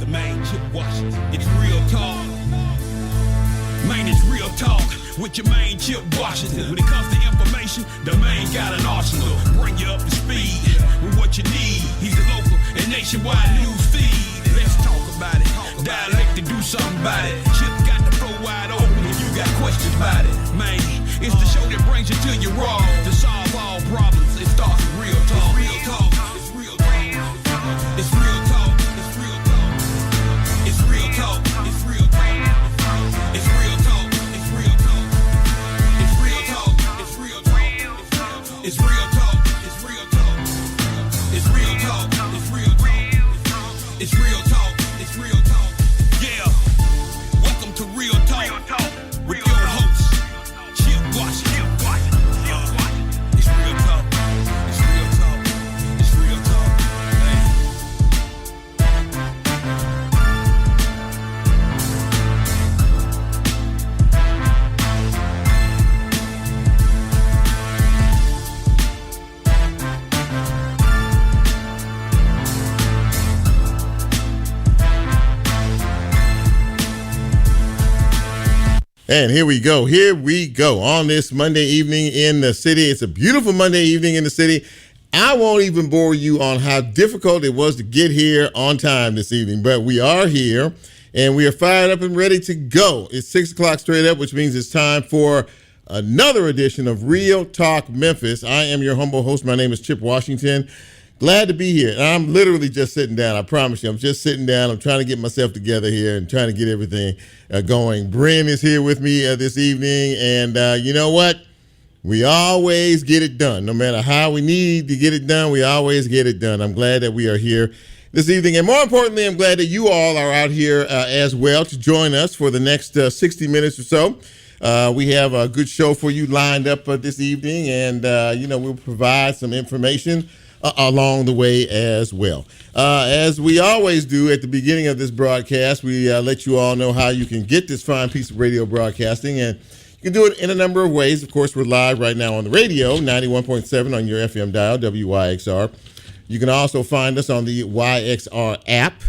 the main Chip Washington. It's real talk. Man, it's real talk with your main Chip Washington. When it comes to information, the main got an arsenal. Bring you up to speed with what you need. He's the local and nationwide news feed. Let's talk about it. Dialect to do something about it. Chip got the flow wide open if you got questions about it. Man, it's the show that brings you to your raw. To solve all problems, it starts with real talk. Real talk. It's real talk. It's real talk. It's real talk. It's real talk. It's real talk. It's real talk. It's real talk. It's real talk. It's real talk. It's real talk. It's real talk. It's real talk. It's real talk. It's real talk. It's real talk. Yeah. Welcome to Real Talk with your host, Chip Washington. It's real talk. It's real talk. It's real talk. And here we go. Here we go on this Monday evening in the city. It's a beautiful Monday evening in the city. I won't even bore you on how difficult it was to get here on time this evening, but we are here and we are fired up and ready to go. It's 6 o'clock straight up, which means it's time for another edition of Real Talk Memphis. I am your humble host. My name is Chip Washington. Glad to be here. And I'm literally just sitting down. I promise you, I'm just sitting down. I'm trying to get myself together here and trying to get everything going. Bryn is here with me this evening. And you know what? We always get it done. No matter how we need to get it done, we always get it done. I'm glad that we are here this evening. And more importantly, I'm glad that you all are out here as well to join us for the next 60 minutes or so. We have a good show for you lined up this evening. And, we'll provide some information along the way as well. As we always do at the beginning of this broadcast, we let you all know how you can get this fine piece of radio broadcasting, and you can do it in a number of ways. Of course, we're live right now on the radio, 91.7 on your FM dial, WYXR. You can also find us on the YXR app.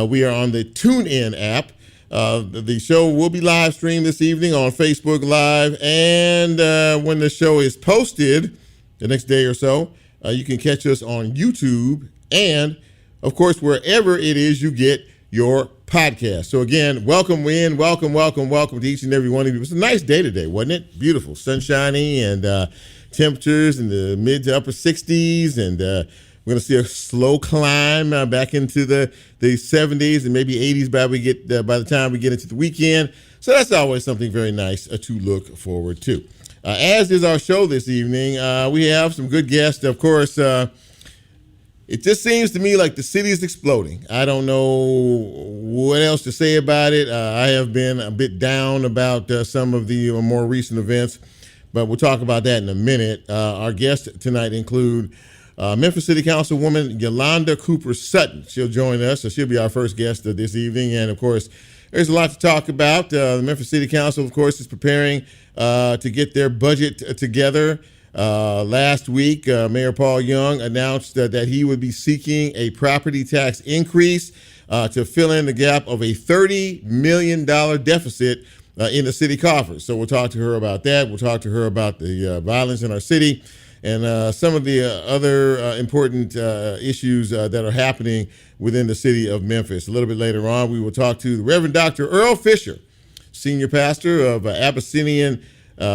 We are on the TuneIn app. The show will be live streamed this evening on Facebook Live, and when the show is posted the next day or so, you can catch us on YouTube and, of course, wherever it is you get your podcast. So, again, welcome to each and every one of you. It was a nice day today, wasn't it? Beautiful, sunshiny, and temperatures in the mid to upper 60s. And we're going to see a slow climb back into the 70s and maybe 80s by the time we get into the weekend. So that's always something very nice to look forward to. As is our show this evening, we have some good guests. Of course, it just seems to me like the city is exploding. I don't know what else to say about it. I have been a bit down about some of the more recent events, but we'll talk about that in a minute. Our guests tonight include Memphis City Councilwoman Yolanda Cooper Sutton. She'll join us, so she'll be our first guest this evening. And, of course, there's a lot to talk about. The Memphis City Council, of course, is preparing to get their budget together. Last week, Mayor Paul Young announced that he would be seeking a property tax increase to fill in the gap of a $30 million deficit in the city coffers. So we'll talk to her about that. We'll talk to her about the violence in our city and some of the other important issues that are happening within the city of Memphis. A little bit later on, we will talk to the Reverend Dr. Earle Fisher, senior pastor of Abyssinian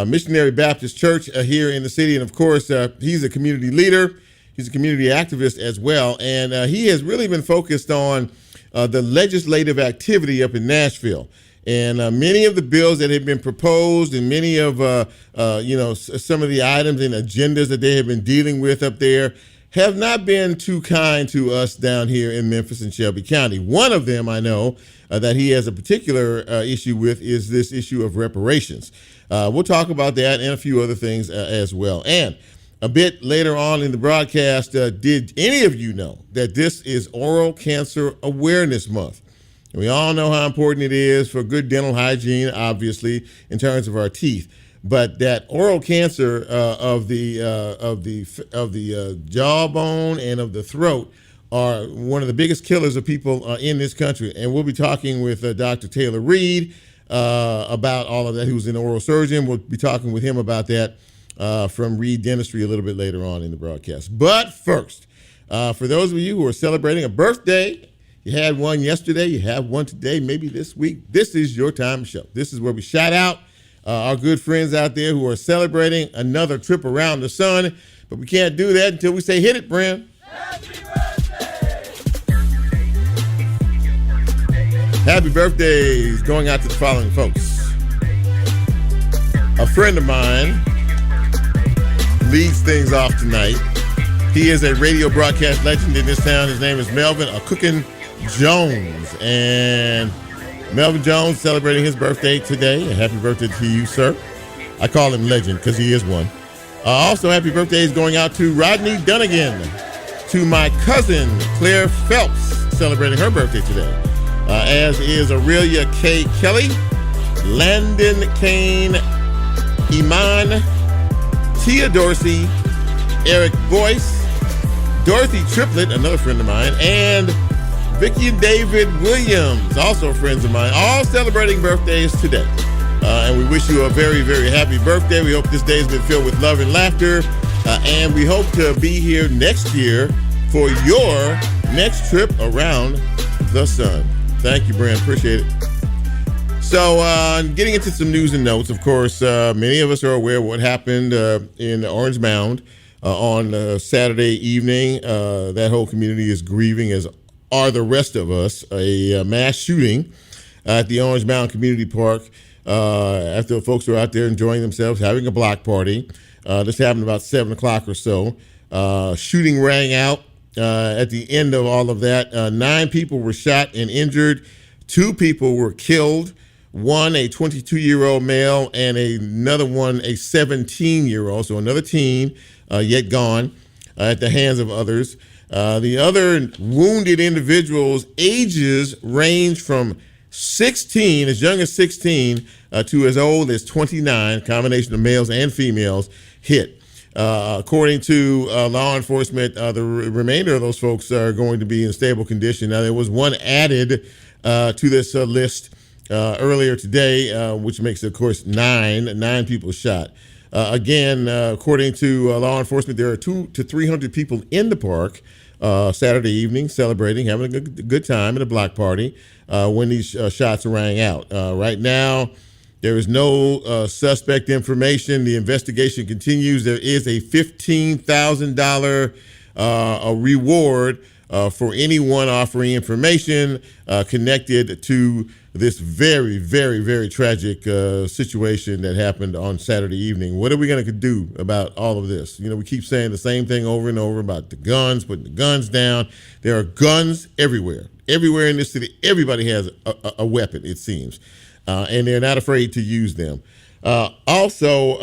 Missionary Baptist Church here in the city. And, of course, he's a community leader. He's a community activist as well. And he has really been focused on the legislative activity up in Nashville. And many of the bills that have been proposed and many of, some of the items and agendas that they have been dealing with up there have not been too kind to us down here in Memphis and Shelby County. One of them I know that he has a particular issue with is this issue of reparations. We'll talk about that and a few other things as well. And a bit later on in the broadcast, did any of you know that this is Oral Cancer Awareness Month? We all know how important it is for good dental hygiene, obviously, in terms of our teeth. But that oral cancer of the jawbone and of the throat are one of the biggest killers of people in this country. And we'll be talking with Dr. Taylor Reed about all of that, who's an oral surgeon. We'll be talking with him about that from Reed Dentistry a little bit later on in the broadcast. But first, for those of you who are celebrating a birthday, you had one yesterday, you have one today, maybe this week, this is your time to show. This is where we shout out our good friends out there who are celebrating another trip around the sun. But we can't do that until we say, hit it, Bram. Happy birthdays going out to the following folks. A friend of mine leads things off tonight. He is a radio broadcast legend in this town. His name is Melvin Cookin Jones. And Melvin Jones celebrating his birthday today. And happy birthday to you, sir. I call him legend because he is one. Also, happy birthdays going out to Rodney Dunnigan, to my cousin Claire Phelps, celebrating her birthday today, as is Aurelia K. Kelly, Landon Kane, Iman, Tia Dorsey, Eric Boyce, Dorothy Triplett, another friend of mine, and Vicky and David Williams, also friends of mine, all celebrating birthdays today. And we wish you a very, very happy birthday. We hope this day has been filled with love and laughter. And we hope to be here next year for your next trip around the sun. Thank you, Brand. Appreciate it. So getting into some news and notes, of course, many of us are aware of what happened in Orange Mound on Saturday evening. That whole community is grieving, as are the rest of us. A mass shooting at the Orange Mound Community Park after folks were out there enjoying themselves, having a block party. This happened about 7 o'clock or so. Shooting rang out at the end of all of that. 9 people were shot and injured. 2 people were killed. One, a 22-year-old male, and another one, a 17-year-old, so another teen, yet gone at the hands of others. The other wounded individuals' ages range from 16, as young as 16, to as old as 29, combination of males and females hit. According to law enforcement, the remainder of those folks are going to be in stable condition. Now, there was one added to this list earlier today, which makes it, of course, 9 people shot. Again, according to law enforcement, there are 200 to 300 people in the park Saturday evening celebrating, having a good time at a block party when these shots rang out. Right now, there is no suspect information. The investigation continues. There is a $15,000 reward for anyone offering information connected to this very, very, very tragic situation that happened on Saturday evening. What are we going to do about all of this? You know, we keep saying the same thing over and over about the guns, putting the guns down. There are guns everywhere. Everywhere in this city, everybody has a weapon, it seems. And they're not afraid to use them. Also,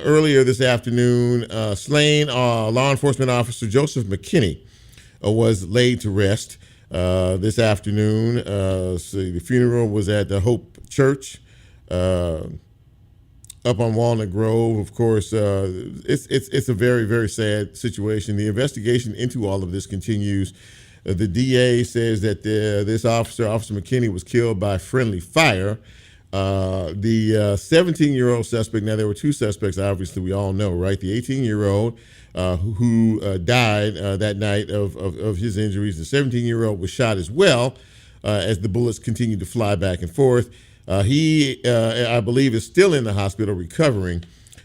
earlier this afternoon, slain law enforcement officer Joseph McKinney was laid to rest this afternoon. So the funeral was at the Hope Church up on Walnut Grove. Of course, it's a very, very sad situation. The investigation into all of this continues. The DA says that this Officer McKinney, was killed by friendly fire. The 17-year-old suspect, now there were 2 suspects, obviously we all know, right? The 18-year-old who died that night of his injuries. The 17-year-old was shot as well as the bullets continued to fly back and forth. He, I believe, is still in the hospital recovering.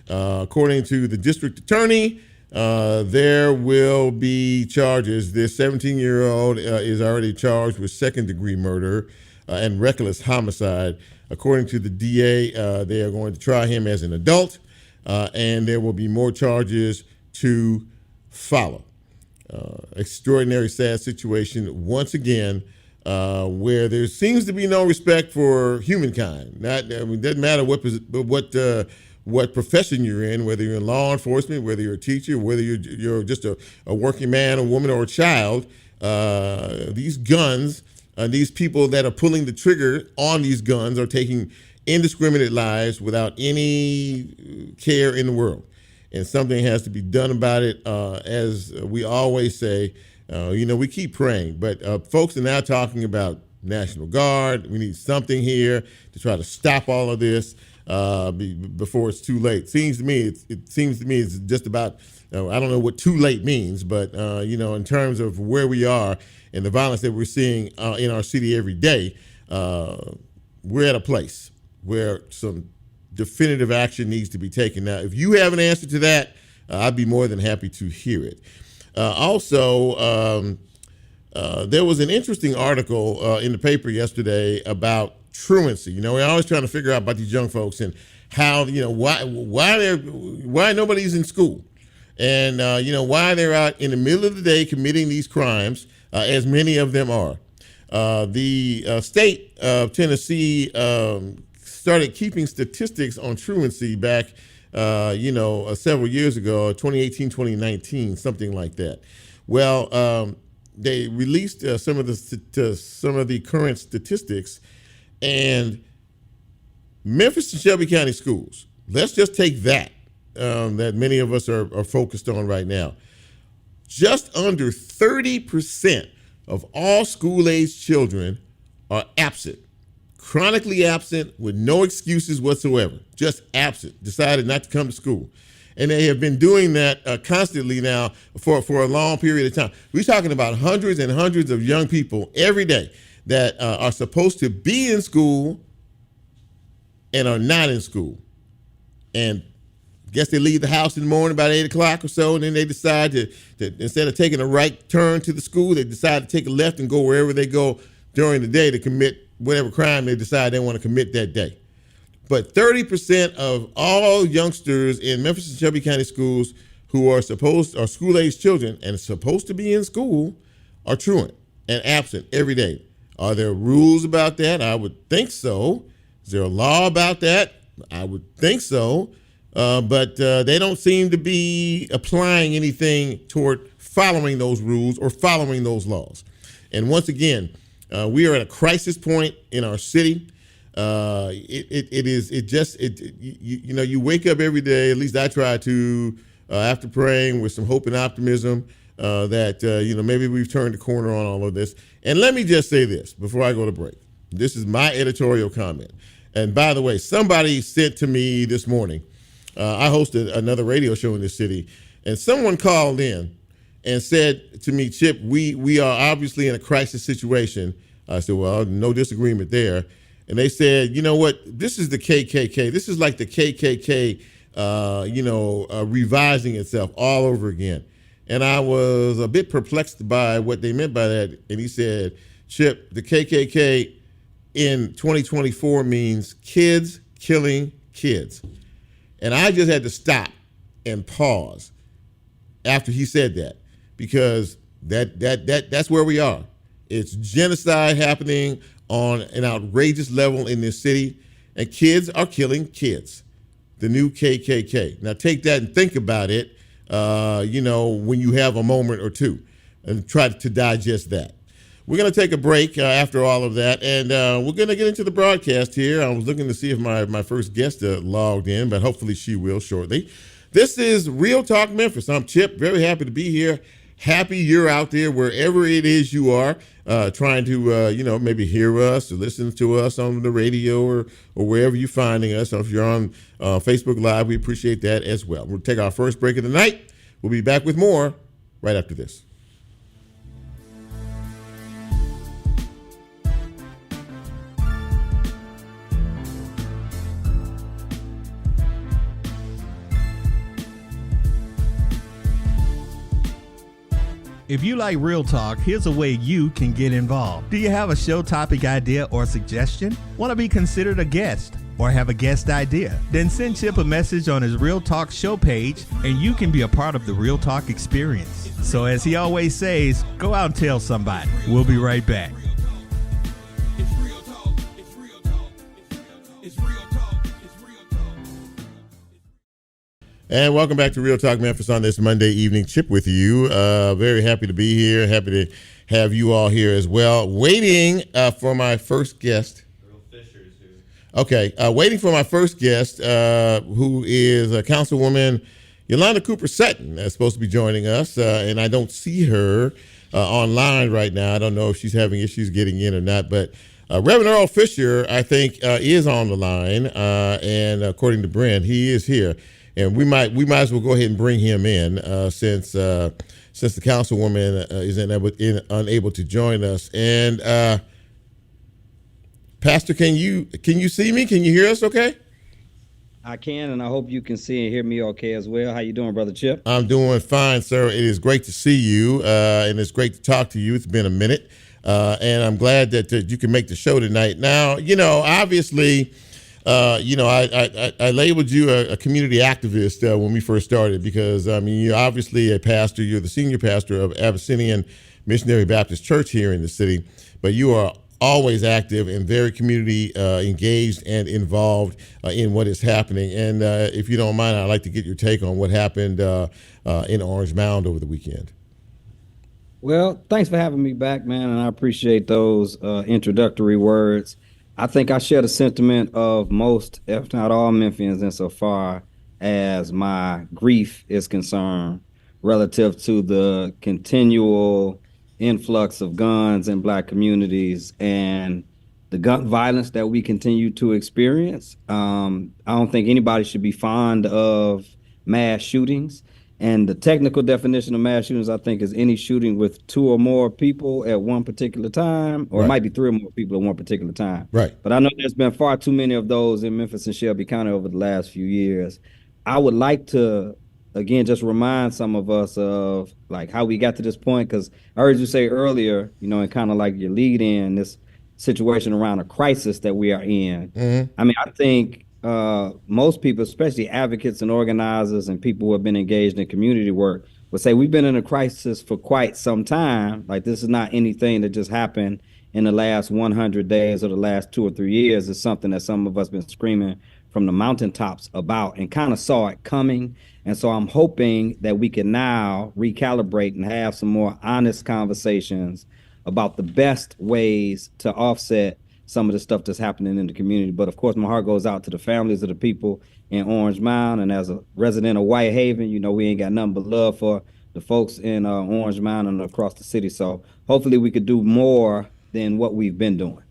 According to the district attorney, there will be charges. This 17-year-old is already charged with second-degree murder and reckless homicide. According to the DA, they are going to try him as an adult, and there will be more charges to follow. Extraordinary, sad situation once again, where there seems to be no respect for humankind. It doesn't matter what profession you're in, whether you're in law enforcement, whether you're a teacher, whether you're just a working man, a woman, or a child. These guns, these people that are pulling the trigger on these guns are taking indiscriminate lives without any care in the world. And something has to be done about it. As we always say, We keep praying, but folks are now talking about National Guard. We need something here to try to stop all of this before it's too late. It seems to me it's just about. I don't know what too late means, but in terms of where we are and the violence that we're seeing in our city every day, we're at a place where some definitive action needs to be taken. Now, if you have an answer to that, I'd be more than happy to hear it. Also, there was an interesting article in the paper yesterday about truancy. We're always trying to figure out about these young folks and how, why nobody's in school, and why they're out in the middle of the day committing these crimes, as many of them are. The state of Tennessee started keeping statistics on truancy back, several years ago, 2018, 2019, something like that. Well, they released some of the current statistics, and Memphis and Shelby County schools. Let's just take that many of us are focused on right now. Just under 30% of all school-age children are absent, chronically absent with no excuses whatsoever, just absent, decided not to come to school. And they have been doing that constantly now for a long period of time. We're talking about hundreds and hundreds of young people every day that are supposed to be in school and are not in school. And I guess they leave the house in the morning about 8 o'clock or so, and then they decide to instead of taking a right turn to the school, they decide to take a left and go wherever they go during the day to commit whatever crime they decide they want to commit that day. But 30% of all youngsters in Memphis and Shelby County schools who are school-age children and supposed to be in school are truant and absent every day. Are there rules about that? I would think so. Is there a law about that? I would think so. But they don't seem to be applying anything toward following those rules or following those laws. And once again, we are at a crisis point in our city. You wake up every day, at least I try to, after praying with some hope and optimism, that maybe we've turned the corner on all of this. And let me just say this before I go to break. This is my editorial comment. And by the way, somebody sent to me this morning, I hosted another radio show in this city, and someone called in and said to me, Chip, we are obviously in a crisis situation. I said, well, no disagreement there. And they said, you know what, this is the KKK. This is like the KKK, revising itself all over again. And I was a bit perplexed by what they meant by that. And he said, Chip, the KKK in 2024 means kids killing kids. And I just had to stop and pause after he said that, because that's where we are. It's genocide happening on an outrageous level in this city, and kids are killing kids. The new KKK. Now take that and think about it, when you have a moment or two, and try to digest that. We're going to take a break after all of that, and we're going to get into the broadcast here. I was looking to see if my first guest logged in, but hopefully she will shortly. This is Real Talk Memphis. I'm Chip, very happy to be here. Happy you're out there wherever it is you are, trying to, maybe hear us or listen to us on the radio or wherever you're finding us. So if you're on Facebook Live, we appreciate that as well. We'll take our first break of the night. We'll be back with more right after this. If you like Real Talk, here's a way you can get involved. Do you have a show topic idea or suggestion? Want to be considered a guest or have a guest idea? Then send Chip a message on his Real Talk show page and you can be a part of the Real Talk experience. So as he always says, go out and tell somebody. We'll be right back. And welcome back to Real Talk Memphis on this Monday evening. Chip with you. Very happy to be here. Happy to have you all here as well. Waiting for my first guest. Earle Fisher's here. Okay. Waiting for my first guest, who is Councilwoman Yolanda Cooper Sutton, that's supposed to be joining us. And I don't see her. online right now. I don't know if she's having issues getting in or not, but Reverend Earle Fisher, I think, is on the line, and according to Brent, he is here, and we might as well go ahead and bring him in since the councilwoman is unable to join us. And Pastor, can you see me? Can you hear us? Okay. I can, and I hope you can see and hear me okay as well. How you doing, Brother Chip? I'm doing fine, sir. It is great to see you, and it's great to talk to you. It's been a minute, and I'm glad that you can make the show tonight. Now, obviously, I labeled you a community activist when we first started because, you're obviously a pastor. You're the senior pastor of Abyssinian Missionary Baptist Church here in the city, but you are always active and very community engaged and involved in what is happening. And if you don't mind, I'd like to get your take on what happened in Orange Mound over the weekend. Well, thanks for having me back, man, and I appreciate those introductory words. I think I share the sentiment of most, if not all, Memphians insofar as my grief is concerned relative to the continual influx of guns in Black communities and the gun violence that we continue to experience. I don't think anybody should be fond of mass shootings. And the technical definition of mass shootings, I think, is any shooting with 2 or more people at one particular time, or It might be 3 or more people at one particular time. Right. But I know there's been far too many of those in Memphis and Shelby County over the last few years. I would like to, again, just remind some of us of like how we got to this point, because I heard you say earlier, and kind of like your lead in this situation around a crisis that we are in. Mm-hmm. I think most people, especially advocates and organizers and people who have been engaged in community work, would say we've been in a crisis for quite some time. Like, this is not anything that just happened in the last 100 days or the last 2 or 3 years. It's something that some of us been screaming from the mountaintops about and kind of saw it coming. And so I'm hoping that we can now recalibrate and have some more honest conversations about the best ways to offset some of the stuff that's happening in the community. But of course, my heart goes out to the families of the people in Orange Mound. And as a resident of Whitehaven, we ain't got nothing but love for the folks in Orange Mound and across the city. So hopefully we could do more than what we've been doing.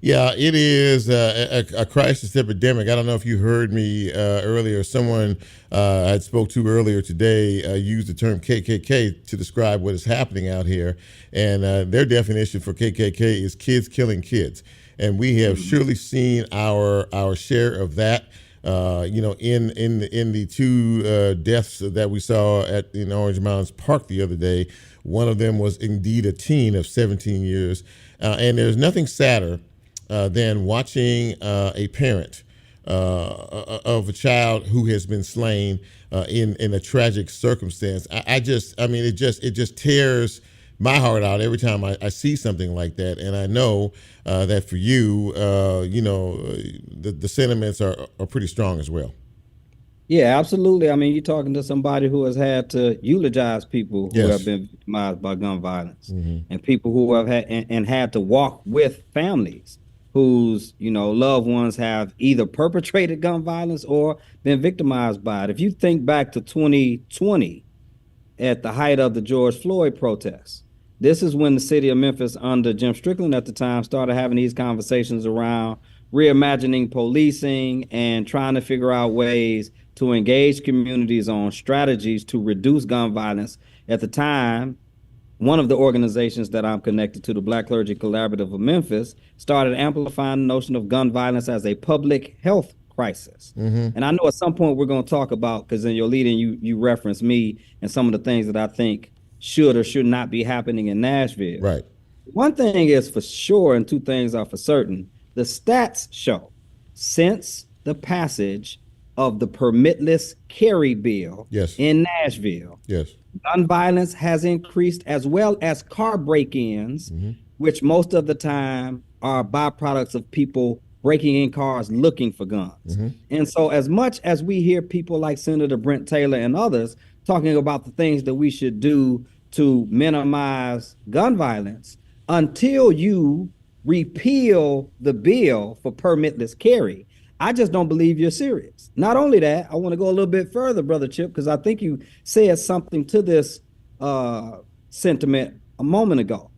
Yeah, it is a crisis epidemic. I don't know if you heard me earlier. Someone I spoke to earlier today used the term KKK to describe what is happening out here. And their definition for KKK is kids killing kids. And we have surely seen our share of that. In the 2 deaths that we saw in Orange Mounds Park the other day, one of them was indeed a teen of 17 years. And there's nothing sadder than watching a parent of a child who has been slain in a tragic circumstance. It just tears my heart out every time I see something like that. And I know that for you, the sentiments are pretty strong as well. Yeah, absolutely. You're talking to somebody who has had to eulogize people who have been victimized by gun violence, and people who have had to walk with families whose, loved ones have either perpetrated gun violence or been victimized by it. If you think back to 2020, at the height of the George Floyd protests, this is when the city of Memphis, under Jim Strickland at the time, started having these conversations around reimagining policing and trying to figure out ways to engage communities on strategies to reduce gun violence. At the time, one of the organizations that I'm connected to, the Black Clergy Collaborative of Memphis, started amplifying the notion of gun violence as a public health crisis. And I know at some point we're going to talk about, because in your lead-in you referenced me and some of the things that I think should or should not be happening in Nashville. Right. One thing is for sure, and 2 things are for certain. The stats show since the passage of the permitless carry bill in Nashville, gun violence has increased, as well as car break-ins, which most of the time are byproducts of people breaking in cars looking for guns. And so as much as we hear people like Senator Brent Taylor and others talking about the things that we should do to minimize gun violence, until you repeal the bill for permitless carry, I just don't believe you're serious. Not only that, I want to go a little bit further, Brother Chip, because I think you said something to this sentiment a moment ago.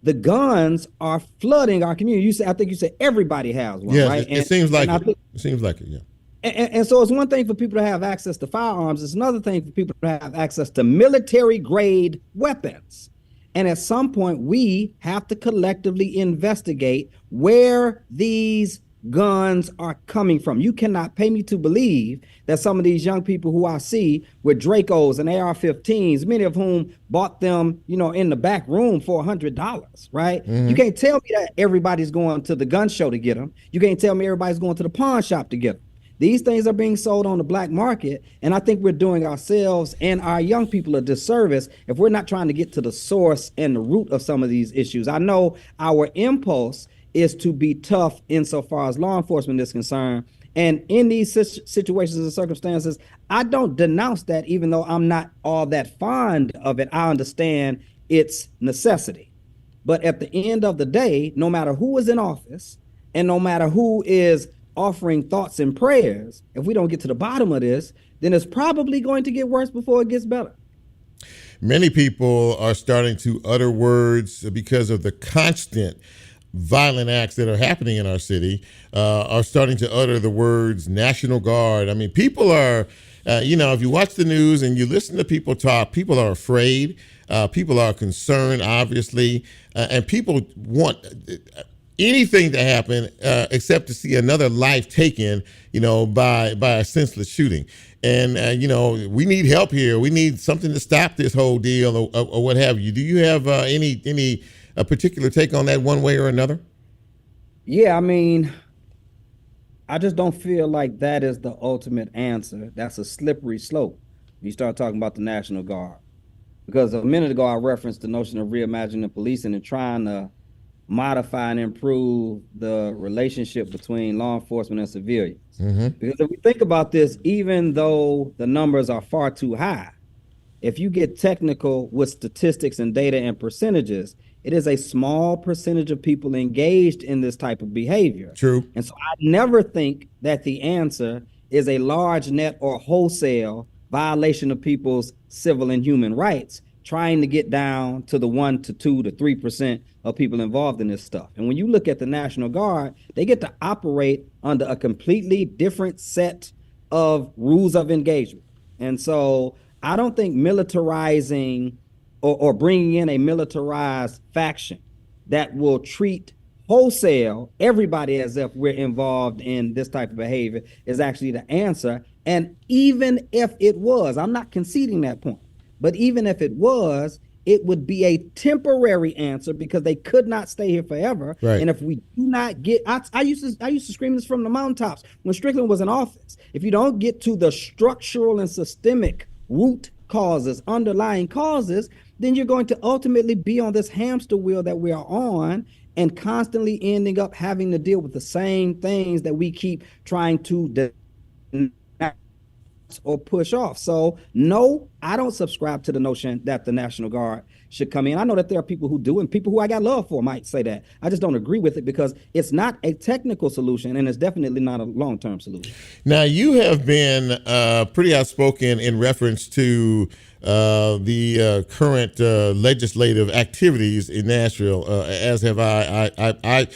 The guns are flooding our community. I think you said everybody has one, Yes, right? it seems like I it. think, It seems like it. Yeah. and so it's one thing for people to have access to firearms. It's another thing for people to have access to military grade weapons. And at some point, we have to collectively investigate where these guns are coming from. You cannot pay me to believe that some of these young people who I see with Dracos and AR-15s, many of whom bought them, in the back room for $100, right? You can't tell me that everybody's going to the gun show to get them. You can't tell me everybody's going to the pawn shop to get them. These things are being sold on the black market, and I think we're doing ourselves and our young people a disservice if we're not trying to get to the source and the root of some of these issues. I know our impulse is to be tough insofar as law enforcement is concerned, and in these situations and circumstances, I don't denounce that, even though I'm not all that fond of it. I understand its necessity. But at the end of the day, no matter who is in office and no matter who is offering thoughts and prayers, if we don't get to the bottom of this, then it's probably going to get worse before it gets better. Many people are starting to utter words because of the constant violent acts that are happening in our city, are starting to utter the words National Guard. I mean, people are, if you watch the news and you listen to people talk, people are afraid. People are concerned, obviously, and people want anything to happen except to see another life taken, by a senseless shooting. And, we need help here. We need something to stop this whole deal or what have you. Do you have any particular take on that one way or another? Yeah, I mean, I just don't feel like that is the ultimate answer. That's a slippery slope. You start talking about the National Guard. Because a minute ago, I referenced the notion of reimagining policing and trying to modify and improve the relationship between law enforcement and civilians. Because if we think about this, even though the numbers are far too high, if you get technical with statistics and data and percentages, it is a small percentage of people engaged in this type of behavior. True. And so I never think that the answer is a large net or wholesale violation of people's civil and human rights, trying to get down to the 1 to 2 to 3% of people involved in this stuff. And when you look at the National Guard, they get to operate under a completely different set of rules of engagement. And so I don't think militarizing or bringing in a militarized faction that will treat wholesale everybody as if we're involved in this type of behavior is actually the answer. And even if it was, I'm not conceding that point, but even if it was, it would be a temporary answer because they could not stay here forever. Right. And if we do not get, I used to scream this from the mountaintops when Strickland was in office. If you don't get to the structural and systemic root causes, underlying causes, then you're going to ultimately be on this hamster wheel that we are on and constantly ending up having to deal with the same things that we keep trying to or push off. So no, I don't subscribe to the notion that the National Guard should come in. I know that there are people who do, and people who I got love for might say that. I just don't agree with it because it's not a technical solution and it's definitely not a long-term solution. Now, you have been pretty outspoken in reference to the current legislative activities in Nashville, as have I.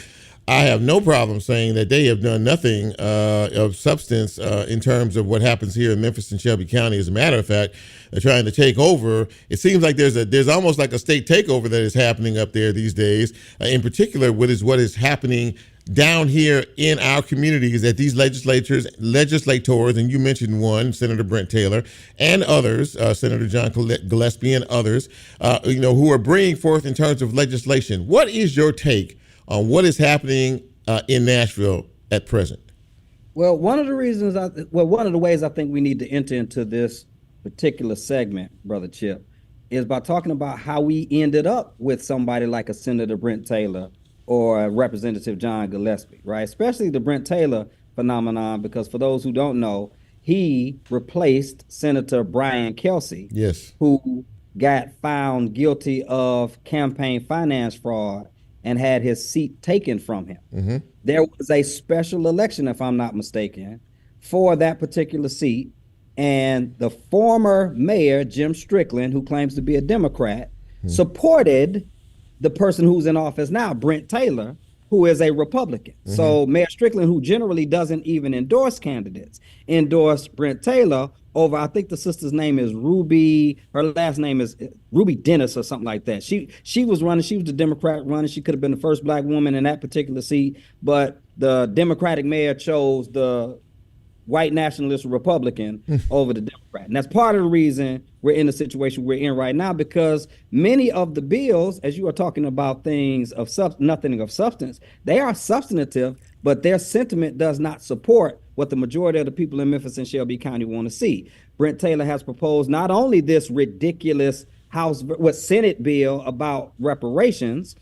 I have no problem saying that they have done nothing of substance in terms of what happens here in Memphis and Shelby County. As a matter of fact, they're trying to take over. It seems like there's almost like a state takeover that is happening up there these days. In particular, what is happening down here in our communities that these legislators, and you mentioned one, Senator Brent Taylor, and others, Senator John Gillespie and others, who are bringing forth in terms of legislation. What is your take on what is happening in Nashville at present? Well, one of the ways I think we need to enter into this particular segment, Brother Chip, is by talking about how we ended up with somebody like a Senator Brent Taylor or Representative John Gillespie, right? Especially the Brent Taylor phenomenon, because for those who don't know, he replaced Senator Brian Kelsey, yes, who got found guilty of campaign finance fraud and had his seat taken from him. Mm-hmm. There was a special election, if I'm not mistaken, for that particular seat. And the former mayor, Jim Strickland, who claims to be a Democrat, supported the person who's in office now, Brent Taylor, who is a Republican. So Mayor Strickland, who generally doesn't even endorse candidates, endorsed Brent Taylor over, I think the sister's name is Ruby, her last name is Ruby Dennis or something like that. She was running, she was the Democrat running. She could have been the first black woman in that particular seat, but the Democratic mayor chose the white nationalist Republican over the Democrat. And that's part of the reason we're in the situation we're in right now, because many of the bills, as you are talking about things of nothing of substance, they are substantive, but their sentiment does not support what the majority of the people in Memphis and Shelby County want to see. Brent Taylor has proposed not only this ridiculous Senate bill about reparations,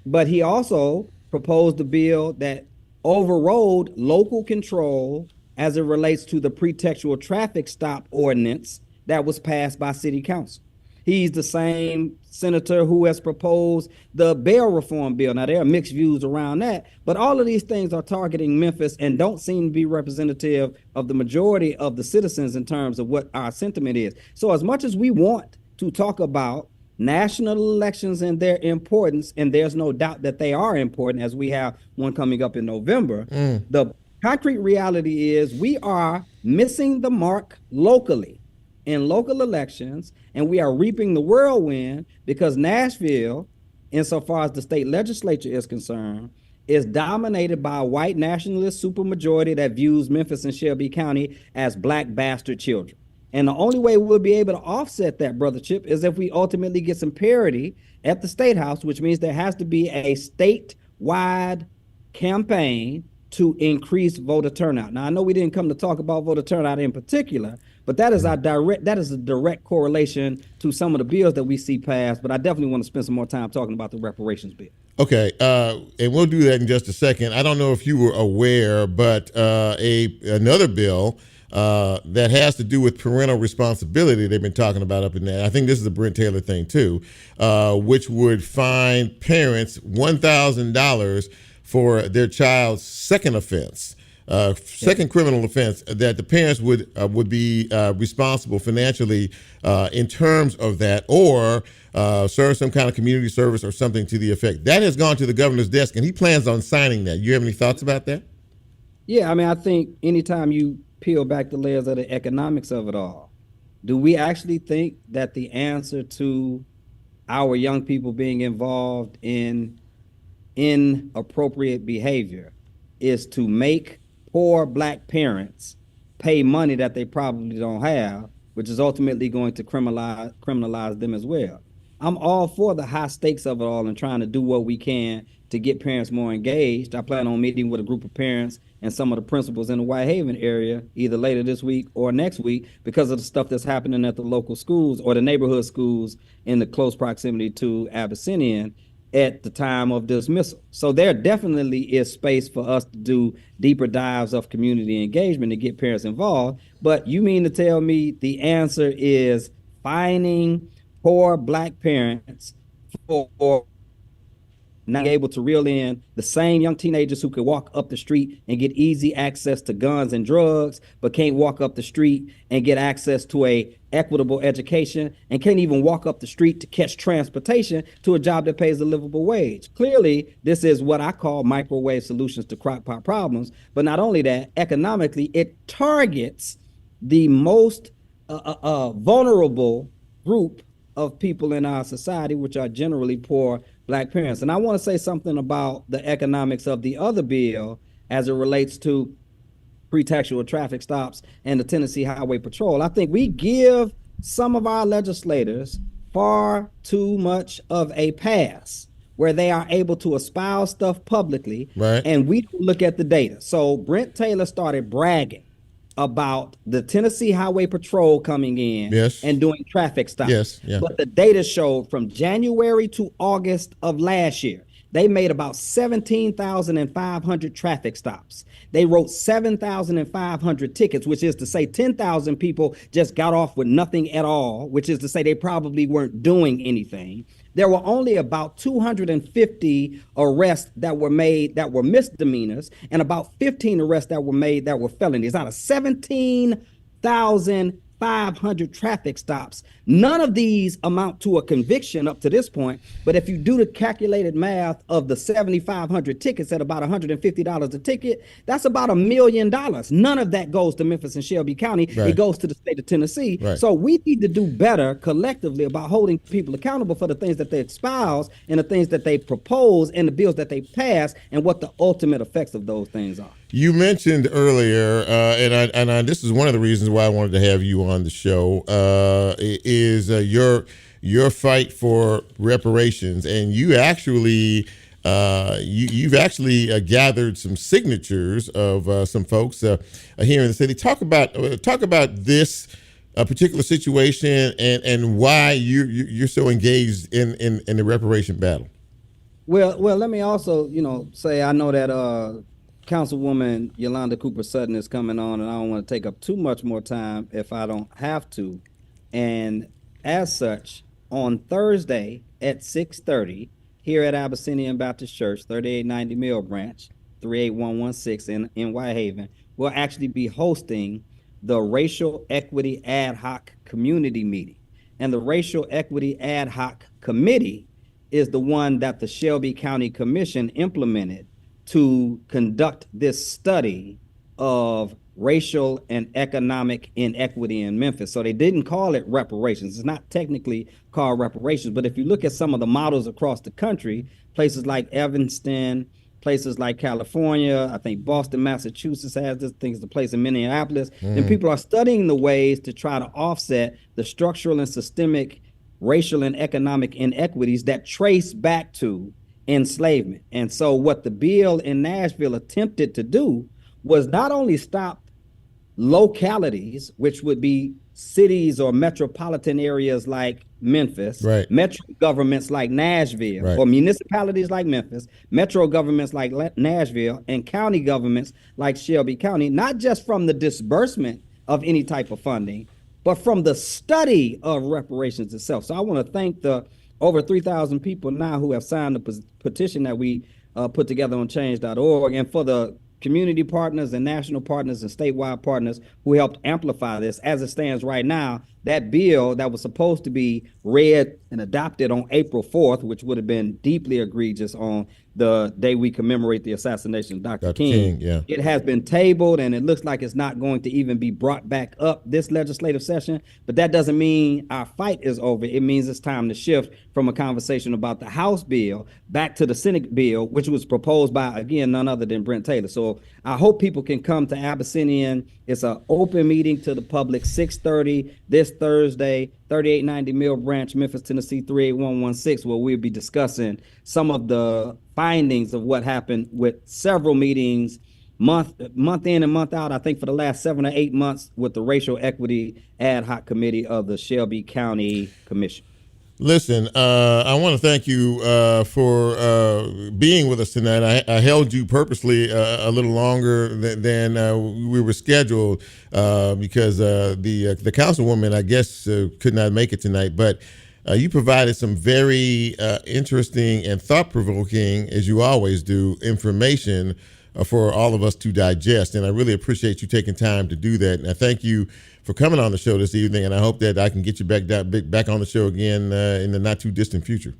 but he also proposed a bill that overrode local control as it relates to the pretextual traffic stop ordinance that was passed by city council. He's the same senator who has proposed the bail reform bill. Now, there are mixed views around that, but all of these things are targeting Memphis and don't seem to be representative of the majority of the citizens in terms of what our sentiment is. So as much as we want to talk about national elections and their importance, and there's no doubt that they are important, as we have one coming up in November, the concrete reality is we are missing the mark locally in local elections, and we are reaping the whirlwind because Nashville, insofar as the state legislature is concerned, is dominated by a white nationalist supermajority that views Memphis and Shelby County as black bastard children. And the only way we'll be able to offset that, Brother Chip, is if we ultimately get some parity at the State House, which means there has to be a statewide campaign to increase voter turnout. Now, I know we didn't come to talk about voter turnout in particular, but that is a direct correlation to some of the bills that we see passed. But I definitely want to spend some more time talking about the reparations bill. Okay, and we'll do that in just a second. I don't know if you were aware, but another bill that has to do with parental responsibility they've been talking about up in there. I think this is a Brent Taylor thing too, which would fine parents $1,000 for their child's second offense, second criminal offense, that the parents would be responsible financially in terms of that, or serve some kind of community service or something to the effect. That has gone to the governor's desk, and he plans on signing that. You have any thoughts about that? Yeah, I mean, I think anytime you peel back the layers of the economics of it all, do we actually think that the answer to our young people being involved in inappropriate behavior is to make poor black parents pay money that they probably don't have, which is ultimately going to criminalize them as well? I'm all for the high stakes of it all and trying to do what we can to get parents more engaged. I plan on meeting with a group of parents and some of the principals in the Whitehaven area either later this week or next week because of the stuff that's happening at the local schools or the neighborhood schools in the close proximity to Abyssinian at the time of dismissal. So there definitely is space for us to do deeper dives of community engagement to get parents involved. But you mean to tell me the answer is fining poor black parents for not able to reel in the same young teenagers who could walk up the street and get easy access to guns and drugs, but can't walk up the street and get access to a equitable education, and can't even walk up the street to catch transportation to a job that pays a livable wage? Clearly, this is what I call microwave solutions to crock pot problems. But not only that, economically, it targets the most vulnerable group of people in our society, which are generally poor black parents. And I want to say something about the economics of the other bill as it relates to pretextual traffic stops and the Tennessee Highway Patrol. I think we give some of our legislators far too much of a pass where they are able to espouse stuff publicly, right, and we don't look at the data. So Brent Taylor started bragging about the Tennessee Highway Patrol coming in, yes, and doing traffic stops. Yes, yeah. But the data showed from January to August of last year, they made about 17,500 traffic stops. They wrote 7,500 tickets, which is to say 10,000 people just got off with nothing at all, which is to say they probably weren't doing anything. There were only about 250 arrests that were made that were misdemeanors, and about 15 arrests that were made that were felonies out of 17,500 7,500 traffic stops. None of these amount to a conviction up to this point. But if you do the calculated math of the 7,500 tickets at about $150 a ticket, that's about $1 million. None of that goes to Memphis and Shelby County. Right. It goes to the state of Tennessee. Right. So we need to do better collectively about holding people accountable for the things that they espouse and the things that they propose and the bills that they pass and what the ultimate effects of those things are. You mentioned earlier, and this is one of the reasons why I wanted to have you on the show, is your fight for reparations, and you actually you've actually gathered some signatures of some folks here in the city. Talk about this particular situation and why you're so engaged in the reparation battle. Well, let me also, say I know that Councilwoman Yolanda Cooper Sutton is coming on, and I don't want to take up too much more time if I don't have to. And as such, on Thursday at 6:30 here at Abyssinian Baptist Church, 3890 Mill Branch, 38116 in Whitehaven, we'll actually be hosting the Racial Equity Ad Hoc Community Meeting. And the Racial Equity Ad Hoc Committee is the one that the Shelby County Commission implemented to conduct this study of racial and economic inequity in Memphis. So they didn't call it reparations. It's not technically called reparations, but if you look at some of the models across the country, places like Evanston, places like California, I think Boston, Massachusetts has this, things, the place in Minneapolis, and people are studying the ways to try to offset the structural and systemic racial and economic inequities that trace back to enslavement. And so what the bill in Nashville attempted to do was not only stop localities, which would be cities or metropolitan areas like Memphis, right, metro governments like Nashville, right, or municipalities like Memphis, metro governments like Nashville, and county governments like Shelby County, not just from the disbursement of any type of funding, but from the study of reparations itself. So I want to thank the over 3,000 people now who have signed the petition that we put together on change.org, and for the community partners and national partners and statewide partners who helped amplify this. As it stands right now, that bill that was supposed to be read and adopted on April 4th, which would have been deeply egregious on the day we commemorate the assassination of Dr. King, yeah, it has been tabled, and it looks like it's not going to even be brought back up this legislative session. But that doesn't mean our fight is over. It means it's time to shift from a conversation about the House bill back to the Senate bill, which was proposed by, again, none other than Brent Taylor. So I hope people can come to Abyssinian. It's an open meeting to the public, 6:30 this Thursday, 3890 Mill Branch, Memphis, Tennessee, 38116, where we'll be discussing some of the findings of what happened with several meetings month in and month out, I think for the last 7 or 8 months, with the Racial Equity Ad Hoc Committee of the Shelby County Commission. Listen, I want to thank you for being with us tonight. I held you purposely a little longer than we were scheduled because the councilwoman, I guess, could not make it tonight. But you provided some very interesting and thought-provoking, as you always do, information for all of us to digest. And I really appreciate you taking time to do that. And I thank you for coming on the show this evening, and I hope that I can get you back on the show again in the not too distant future.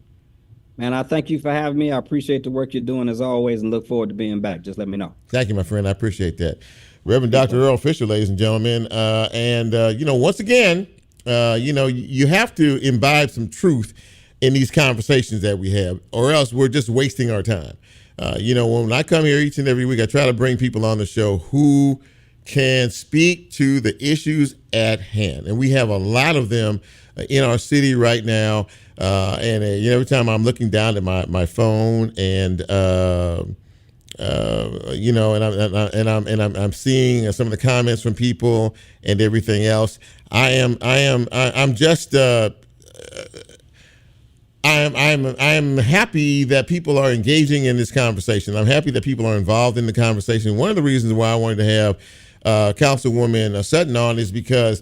Man, I thank you for having me. I appreciate the work you're doing as always, and look forward to being back. Just let me know. Thank you, my friend. I appreciate that. Reverend Dr. Earle Fisher, ladies and gentlemen. Once again, you have to imbibe some truth in these conversations that we have, or else we're just wasting our time. When I come here each and every week, I try to bring people on the show who can speak to the issues at hand. And we have a lot of them in our city right now. Every time I'm looking down at my phone and I'm seeing some of the comments from people and everything else. I'm happy that people are engaging in this conversation. I'm happy that people are involved in the conversation. One of the reasons why I wanted to have Councilwoman Sutton on is because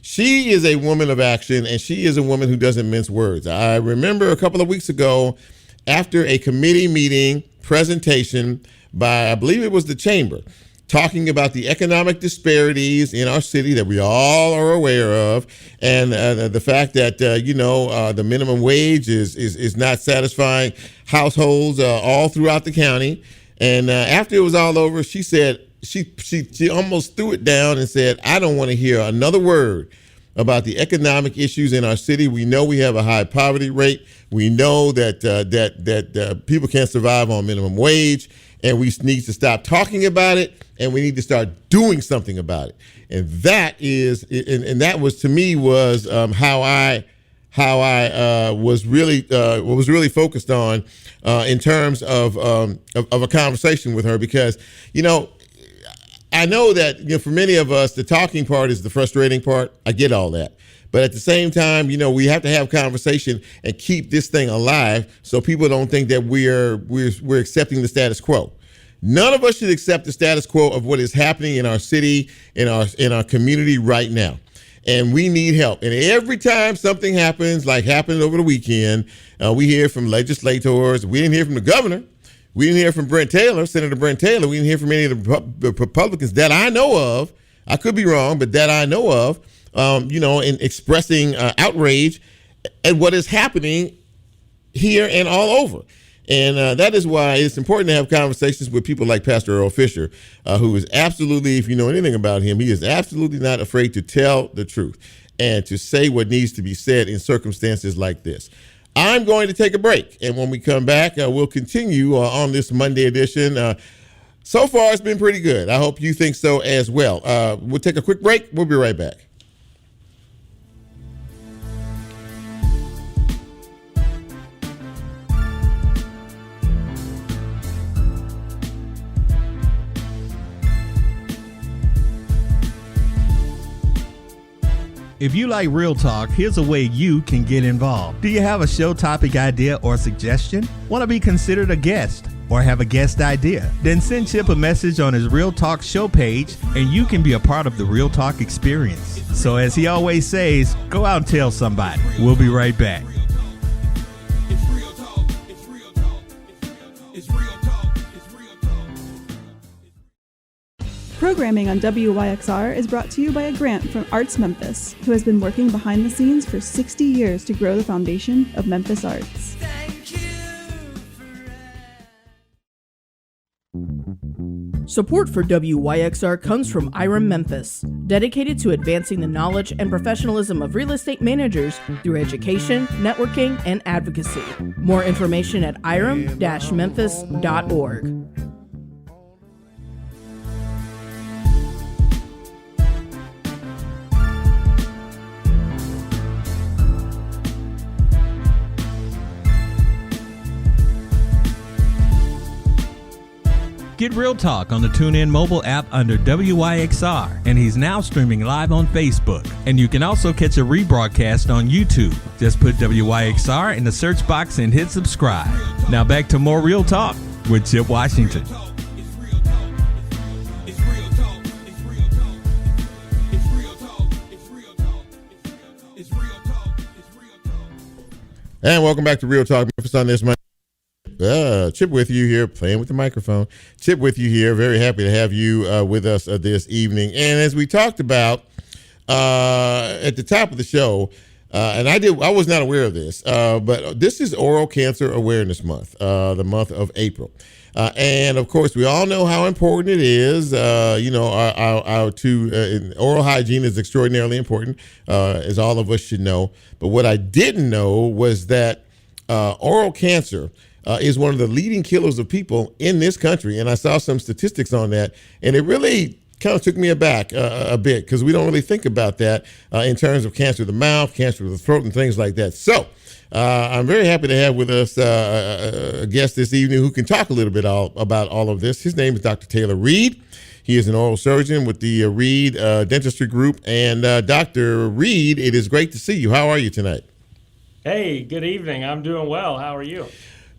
she is a woman of action, and she is a woman who doesn't mince words. I remember a couple of weeks ago, after a committee meeting presentation by, I believe it was the chamber, talking about the economic disparities in our city that we all are aware of, and the fact that the minimum wage is not satisfying households all throughout the county. And after it was all over, she said she almost threw it down and said, "I don't want to hear another word about the economic issues in our city. We know we have a high poverty rate. We know that people can't survive on minimum wage, and we need to stop talking about it, and we need to start doing something about it." And that was to me was how I was really focused on in terms of a conversation with her, because I know that for many of us, the talking part is the frustrating part. I get all that. But at the same time, we have to have conversation and keep this thing alive so people don't think that we're accepting the status quo. None of us should accept the status quo of what is happening in our city, in our community right now. And we need help. And every time something happens, like happened over the weekend, we hear from legislators. We didn't hear from the governor. We didn't hear from Senator Brent Taylor. We didn't hear from any of the Republicans that I know of. I could be wrong, but that I know of, in expressing outrage at what is happening here and all over. And that is why it's important to have conversations with people like Pastor Earle Fisher, who is absolutely, if you know anything about him, he is absolutely not afraid to tell the truth and to say what needs to be said in circumstances like this. I'm going to take a break, and when we come back, we'll continue on this Monday edition. So far, it's been pretty good. I hope you think so as well. We'll take a quick break. We'll be right back. If you like Real Talk, here's a way you can get involved. Do you have a show topic idea or suggestion? Want to be considered a guest or have a guest idea? Then send Chip a message on his Real Talk show page and you can be a part of the Real Talk experience. So as he always says, go out and tell somebody. We'll be right back. Programming on WYXR is brought to you by a grant from Arts Memphis, who has been working behind the scenes for 60 years to grow the foundation of Memphis arts. Support for WYXR comes from IREM Memphis, dedicated to advancing the knowledge and professionalism of real estate managers through education, networking, and advocacy. More information at irem-memphis.org. Get Real Talk on the TuneIn mobile app under WYXR, and he's now streaming live on Facebook. And you can also catch a rebroadcast on YouTube. Just put WYXR in the search box and hit subscribe. Now back to more Real Talk with Chip Washington. And welcome back to Real Talk Memphis on this Monday. Chip with you here, playing with the microphone. Chip with you here. Very happy to have you with us this evening. And as we talked about at the top of the show, and I was not aware of this, but this is Oral Cancer Awareness Month, the month of April. And of course, we all know how important it is. Oral hygiene is extraordinarily important, as all of us should know. But what I didn't know was that oral cancer is one of the leading killers of people in this country. And I saw some statistics on that, and it really kind of took me aback a bit, because we don't really think about that in terms of cancer of the mouth, cancer of the throat, and things like that. So I'm very happy to have with us a guest this evening who can talk a little bit about all of this. His name is Dr. Taylor Reed. He is an oral surgeon with the Reed Dentistry Group. And Dr. Reed, it is great to see you. How are you tonight? Hey, good evening. I'm doing well. How are you?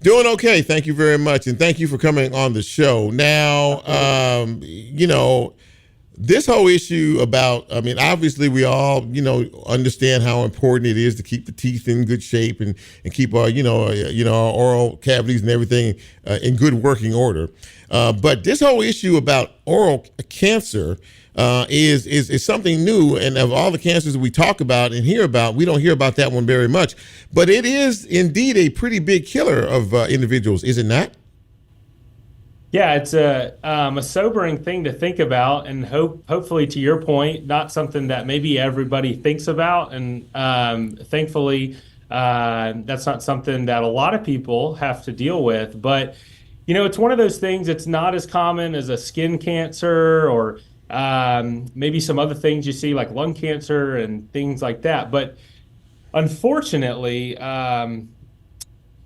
Doing okay. Thank you very much. And thank you for coming on the show. Now, this whole issue about, I mean, obviously we all, understand how important it is to keep the teeth in good shape and keep our, our oral cavities and everything in good working order. But this whole issue about oral cancer is something new. And of all the cancers that we talk about and hear about, we don't hear about that one very much. But it is indeed a pretty big killer of individuals, is it not? Yeah, it's a sobering thing to think about, and hopefully, to your point, not something that maybe everybody thinks about. And thankfully, that's not something that a lot of people have to deal with. But it's one of those things. It's not as common as a skin cancer or maybe some other things you see, like lung cancer and things like that. But unfortunately,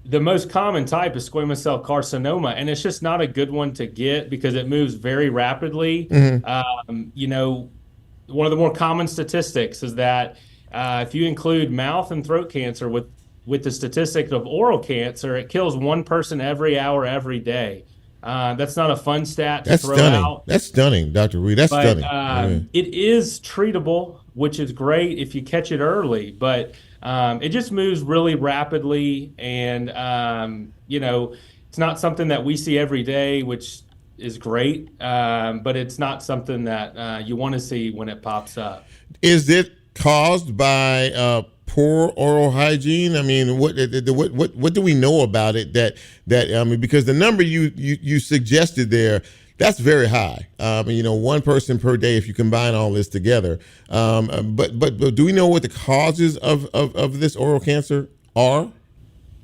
the most common type is squamous cell carcinoma, and it's just not a good one to get because it moves very rapidly. One of the more common statistics is that if you include mouth and throat cancer with the statistic of oral cancer, it kills one person every hour, every day. That's not a fun stat to throw out. That's stunning, Dr. Reed. That's stunning. It is treatable, which is great if you catch it early, but it just moves really rapidly, and it's not something that we see every day, which is great, but it's not something that you want to see when it pops up. Is it caused by poor oral hygiene? I mean, what do we know about it? Because the number you suggested there, that's very high. One person per day if you combine all this together. But do we know what the causes of this oral cancer are?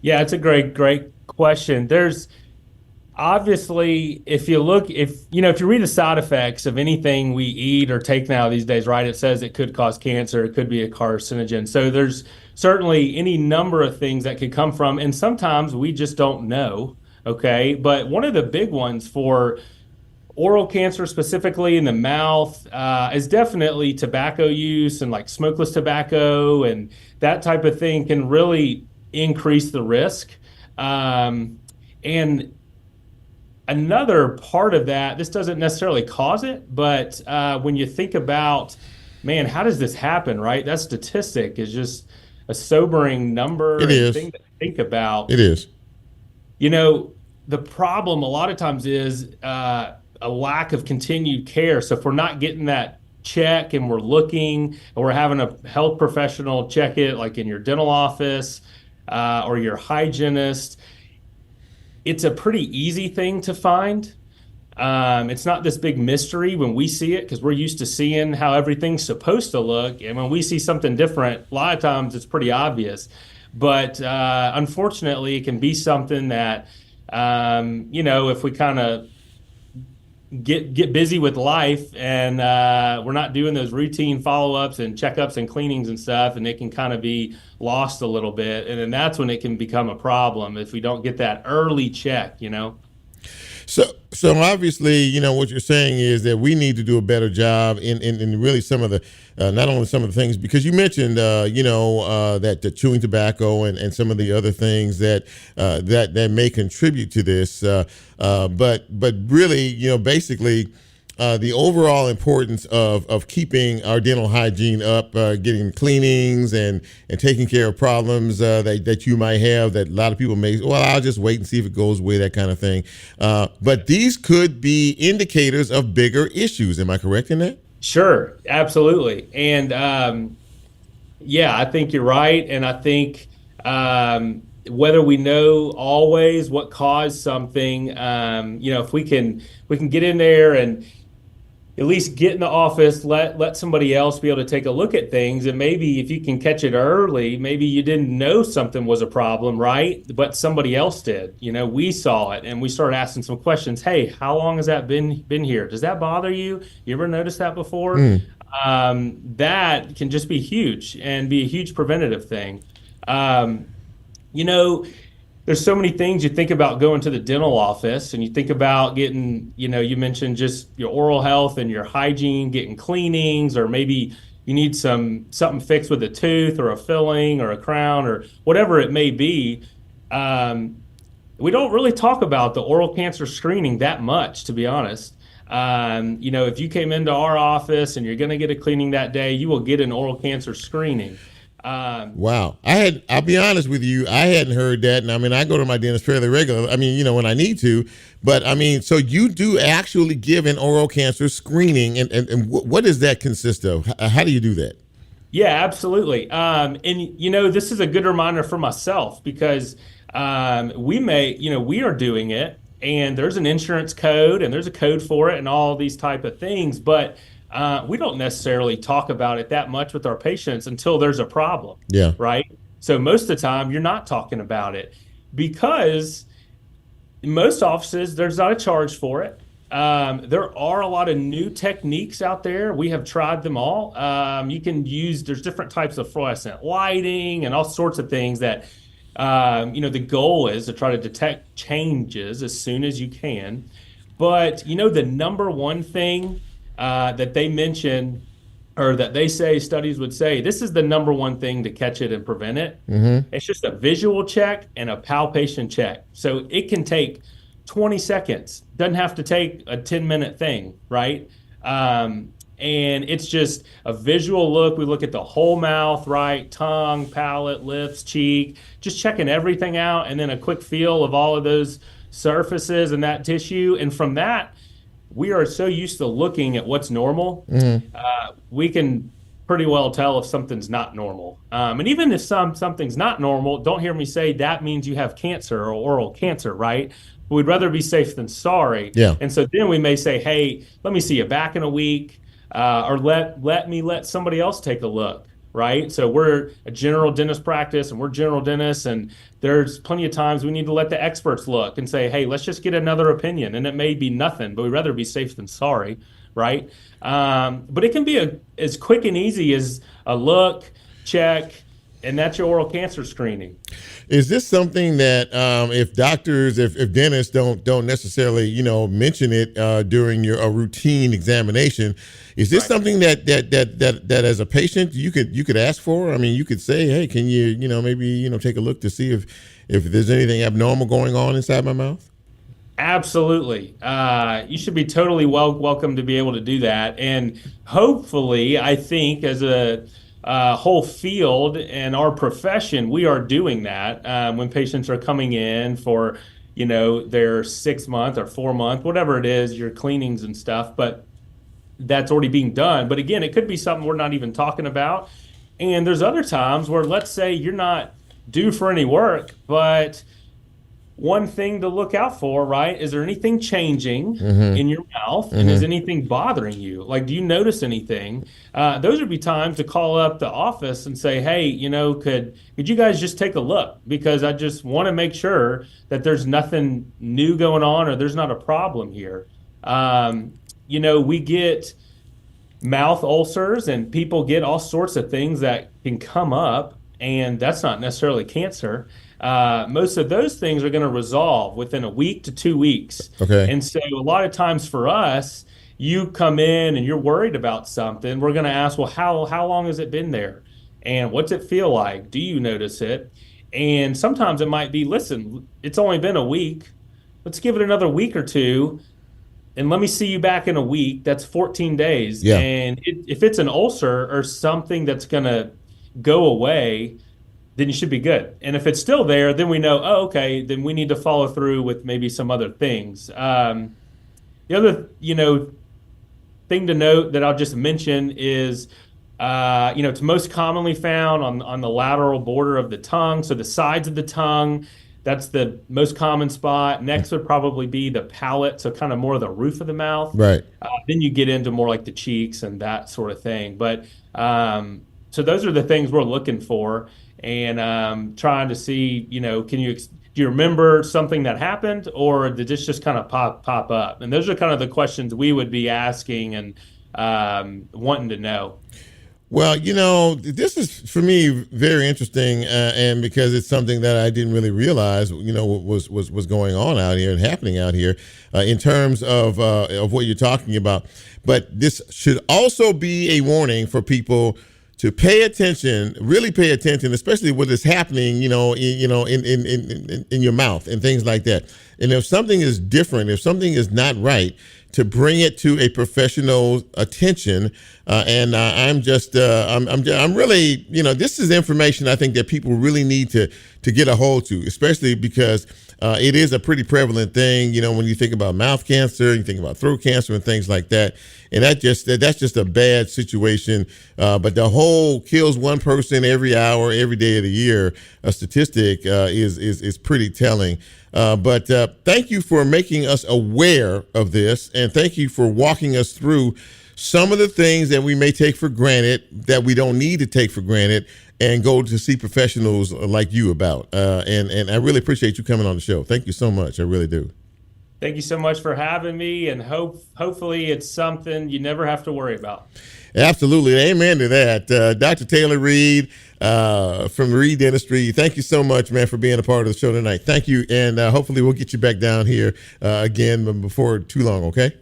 Yeah, it's a great question. There's obviously, if you read the side effects of anything we eat or take now these days, right, it says it could cause cancer, it could be a carcinogen. So there's certainly any number of things that could come from, and sometimes we just don't know, okay? But one of the big ones for oral cancer, specifically in the mouth, is definitely tobacco use, and like smokeless tobacco and that type of thing can really increase the risk. And another part of that, this doesn't necessarily cause it, but when you think about, man, how does this happen, right? That statistic is just a sobering number. It is. Thing to think about. It is. The problem a lot of times is a lack of continued care. So if we're not getting that check and we're looking and we're having a health professional check it, like in your dental office or your hygienist, it's a pretty easy thing to find. It's not this big mystery when we see it because we're used to seeing how everything's supposed to look. And when we see something different, a lot of times it's pretty obvious. But unfortunately, it can be something that, if we kind of get busy with life and we're not doing those routine follow-ups and checkups and cleanings and stuff, and it can kind of be lost a little bit, and then that's when it can become a problem if we don't get that early check. So obviously, what you're saying is that we need to do a better job in really some of the, not only some of the things, because you mentioned, that the chewing tobacco and some of the other things that may contribute to this, but really, basically, the overall importance of keeping our dental hygiene up, getting cleanings and taking care of problems that you might have that a lot of people may, well, I'll just wait and see if it goes away, that kind of thing. But these could be indicators of bigger issues. Am I correct in that? Sure, absolutely. And I think you're right. And I think whether we know always what caused something, if we can get in there and at least get in the office, let somebody else be able to take a look at things. And maybe if you can catch it early, maybe you didn't know something was a problem, right? But somebody else did. We saw it and we started asking some questions. Hey, how long has that been here? Does that bother you? You ever noticed that before? That can just be huge and be a huge preventative thing. There's so many things you think about going to the dental office, and you think about getting, you mentioned just your oral health and your hygiene, getting cleanings, or maybe you need something fixed with a tooth or a filling or a crown or whatever it may be. We don't really talk about the oral cancer screening that much, to be honest. If you came into our office and you're going to get a cleaning that day, you will get an oral cancer screening. Wow. I'll be honest with you, I hadn't heard that. And I mean, I go to my dentist fairly regularly. I mean, when I need to, but I mean, so you do actually give an oral cancer screening, and what does that consist of? How do you do that? Yeah, absolutely. This is a good reminder for myself because we are doing it, and there's an insurance code and there's a code for it and all these type of things, but we don't necessarily talk about it that much with our patients until there's a problem. Yeah. Right. So most of the time you're not talking about it because in most offices there's not a charge for it. There are a lot of new techniques out there. We have tried them all. There's different types of fluorescent lighting and all sorts of things that, the goal is to try to detect changes as soon as you can. But, the number one thing that they mention, or that they say studies would say, this is the number one thing to catch it and prevent it. Mm-hmm. It's just a visual check and a palpation check. So it can take 20 seconds. Doesn't have to take a 10-minute thing, right? And it's just a visual look. We look at the whole mouth, right? Tongue, palate, lips, cheek, just checking everything out, and then a quick feel of all of those surfaces and that tissue. And from that, we are so used to looking at what's normal, we can pretty well tell if something's not normal. And even if something's not normal, don't hear me say that means you have cancer or oral cancer, right? We'd rather be safe than sorry. Yeah. And so then we may say, hey, let me see you back in a week, or let somebody else take a look, right? So we're a general dentist practice, and we're general dentists, and there's plenty of times we need to let the experts look and say, hey, let's just get another opinion. And it may be nothing, but we'd rather be safe than sorry, right? But it can be as quick and easy as a look, check, and that's your oral cancer screening. Is this something that if dentists don't necessarily mention it during a routine examination, is this something that as a patient you could ask for? I mean, you could say, hey, can you maybe take a look to see if there's anything abnormal going on inside my mouth? Absolutely. You should be totally welcome to be able to do that, and hopefully, I think as a whole field and our profession, we are doing that when patients are coming in for, their 6 month or 4 month, whatever it is, your cleanings and stuff, but that's already being done. But again, it could be something we're not even talking about. And there's other times where, let's say you're not due for any work, but one thing to look out for, right? Is there anything changing in your mouth? And is anything bothering you? Like, do you notice anything? Those would be times to call up the office and say, hey, could you guys just take a look? Because I just want to make sure that there's nothing new going on or there's not a problem here. We get mouth ulcers and people get all sorts of things that can come up, and that's not necessarily cancer. Most of those things are going to resolve within a week to 2 weeks. Okay. And so a lot of times for us, you come in and you're worried about something, we're going to ask, well, how long has it been there? And what's it feel like? Do you notice it? And sometimes it might be, listen, it's only been a week. Let's give it another week or two, and let me see you back in a week. That's 14 days. Yeah. And if it's an ulcer or something that's going to go away, then you should be good. And if it's still there, then we know, okay, then we need to follow through with maybe some other things. The other, thing to note that I'll just mention is, it's most commonly found on the lateral border of the tongue. So the sides of the tongue, that's the most common spot. Next would probably be the palate, so kind of more of the roof of the mouth. Right. Then you get into more like the cheeks and that sort of thing. But so those are the things we're looking for, and trying to see, do you remember something that happened, or did this just kind of pop up? And those are kind of the questions we would be asking and wanting to know. Well, this is for me very interesting, and because it's something that I didn't really realize, was going on out here and happening out here in terms of what you're talking about. But this should also be a warning for people to pay attention, really pay attention, especially what is happening, in your mouth and things like that. And if something is different, if something is not right, to bring it to a professional attention. I'm really, this is information I think that people really need to get a hold to, especially because it is a pretty prevalent thing. When you think about mouth cancer, you think about throat cancer and things like that. And that's just a bad situation. But the whole kills one person every hour, every day of the year, a statistic is pretty telling. But thank you for making us aware of this, and thank you for walking us through some of the things that we may take for granted, that we don't need to take for granted, and go to see professionals like you about. And I really appreciate you coming on the show. Thank you so much. I really do. Thank you so much for having me, and hopefully it's something you never have to worry about. Absolutely. Amen to that. Dr. Taylor Reed from Reed Dentistry, thank you so much, man, for being a part of the show tonight. Thank you. And hopefully we'll get you back down here again before too long, okay?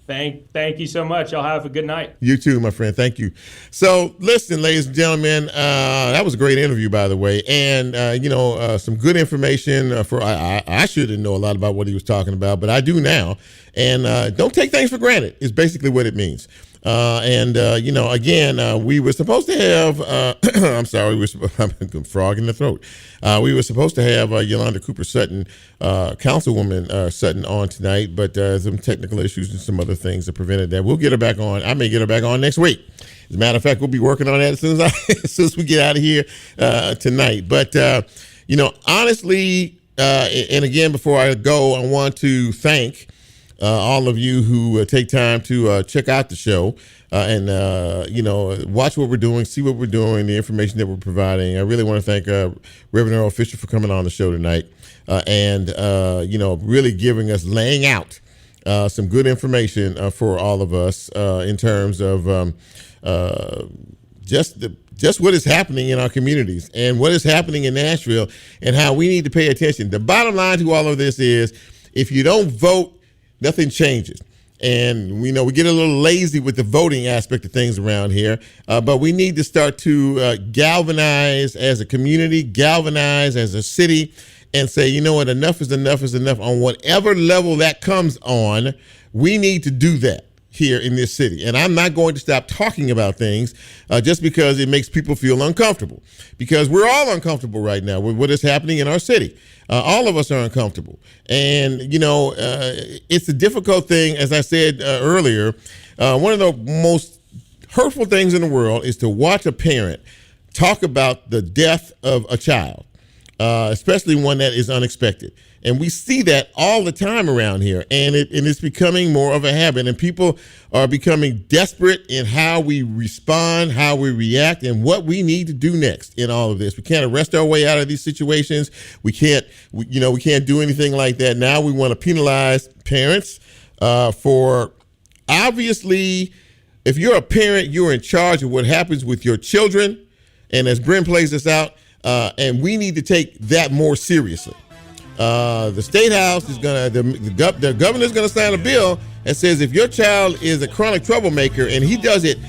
Thank you so much. Y'all have a good night. You too, my friend. Thank you. So listen, ladies and gentlemen, that was a great interview, by the way. And, some good information I shouldn't know a lot about what he was talking about, but I do now. And don't take things for granted is basically what it means. We were supposed to have, I'm sorry, I'm a frog in the throat. We were supposed to have Yolanda Cooper Sutton, Councilwoman Sutton on tonight, but some technical issues and some other things that prevented that. We'll get her back on. I may get her back on next week. As a matter of fact, we'll be working on that as soon as we get out of here tonight. But, honestly, and again, before I go, I want to thank all of you who take time to check out the show and watch what we're doing, see what we're doing, the information that we're providing. I really want to thank Reverend Earle Fisher for coming on the show tonight and really laying out some good information for all of us in terms of just what is happening in our communities and what is happening in Nashville and how we need to pay attention. The bottom line to all of this is if you don't vote, nothing changes. And we get a little lazy with the voting aspect of things around here, but we need to start to galvanize as a community, galvanize as a city, and say, you know what, enough is enough on whatever level that comes on. We need to do that here in this city. And I'm not going to stop talking about things just because it makes people feel uncomfortable, because we're all uncomfortable right now with what is happening in our city. All of us are uncomfortable. And, it's a difficult thing. As I said earlier, one of the most hurtful things in the world is to watch a parent talk about the death of a child, especially one that is unexpected. And we see that all the time around here, and it's becoming more of a habit. And people are becoming desperate in how we respond, how we react, and what we need to do next in all of this. We can't arrest our way out of these situations. We can't do anything like that. Now we want to penalize parents for, obviously, if you're a parent, you're in charge of what happens with your children. And as Bryn plays this out, and we need to take that more seriously. The State House is the governor's gonna sign a bill that says if your child is a chronic troublemaker and he does it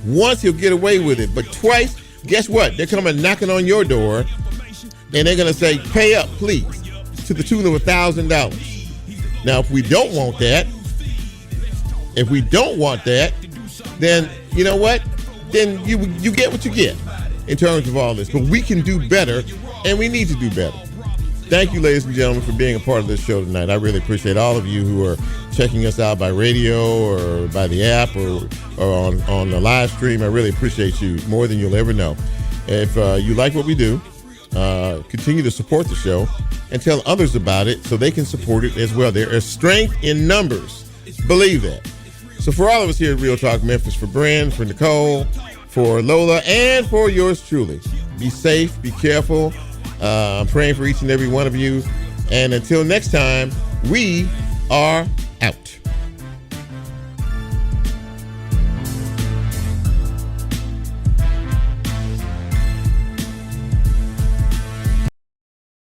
once, he'll get away with it, but twice, guess what? They're coming knocking on your door and they're gonna say, pay up, please, to the tune of $1,000. Now, if we don't want that, then you know what? Then you get what you get in terms of all this. But we can do better, and we need to do better. Thank you, ladies and gentlemen, for being a part of this show tonight. I really appreciate all of you who are checking us out by radio or by the app or on the live stream. I really appreciate you more than you'll ever know. If you like what we do, continue to support the show and tell others about it so they can support it as well. There is strength in numbers. Believe that. So for all of us here at Real Talk Memphis, for Bryn, for Nicole, for Lola, and for yours truly, be safe, be careful. I'm praying for each and every one of you. And until next time, we are out.